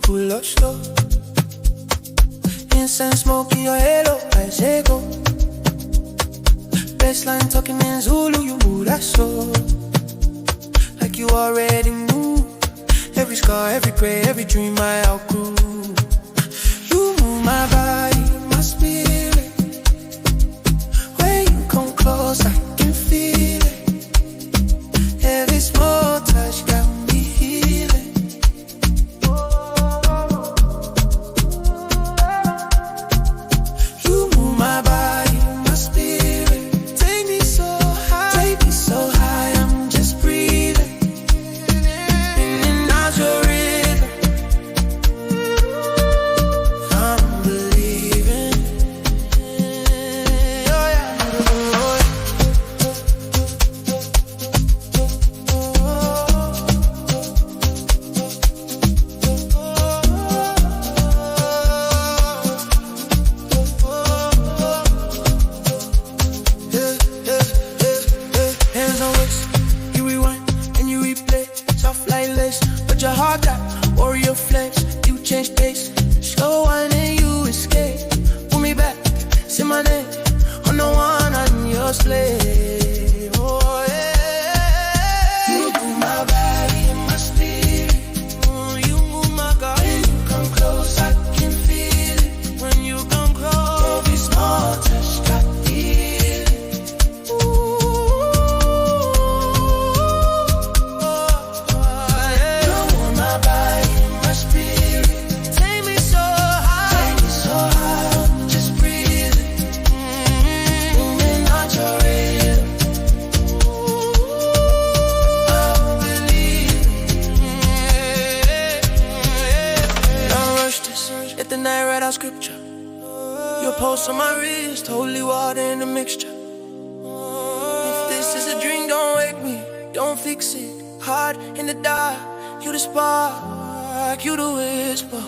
pull up slow. Incense smoke in your halo, I say go. Baseline talking in Zulu, you move that slow. Like you already knew. Every scar, every prayer, every dream I outgrew. You move my body, my spirit. When you come close, I can feel it. Every small touch got me healing. You move my body, my spirit. Take me so high, I'm just breathing. In and out your rhythm, I'm believing. Oh yeah, oh yeah. Hands on waist, you rewind and you replay. Soft like lace, but your heart got warrior flex. You change pace, slow wine and you escape. Pull me back, say my name on the one on your slave. Oh yeah, you move my body and my spirit. You move my God. When you come close, I can feel it. When you come close, every small touch got healing. Let the night write out scripture. Your pulse on my wrist, holy water in the mixture. If this is a dream, don't wake me, don't fix it. Hard in the dark, you the spark, you the whisper.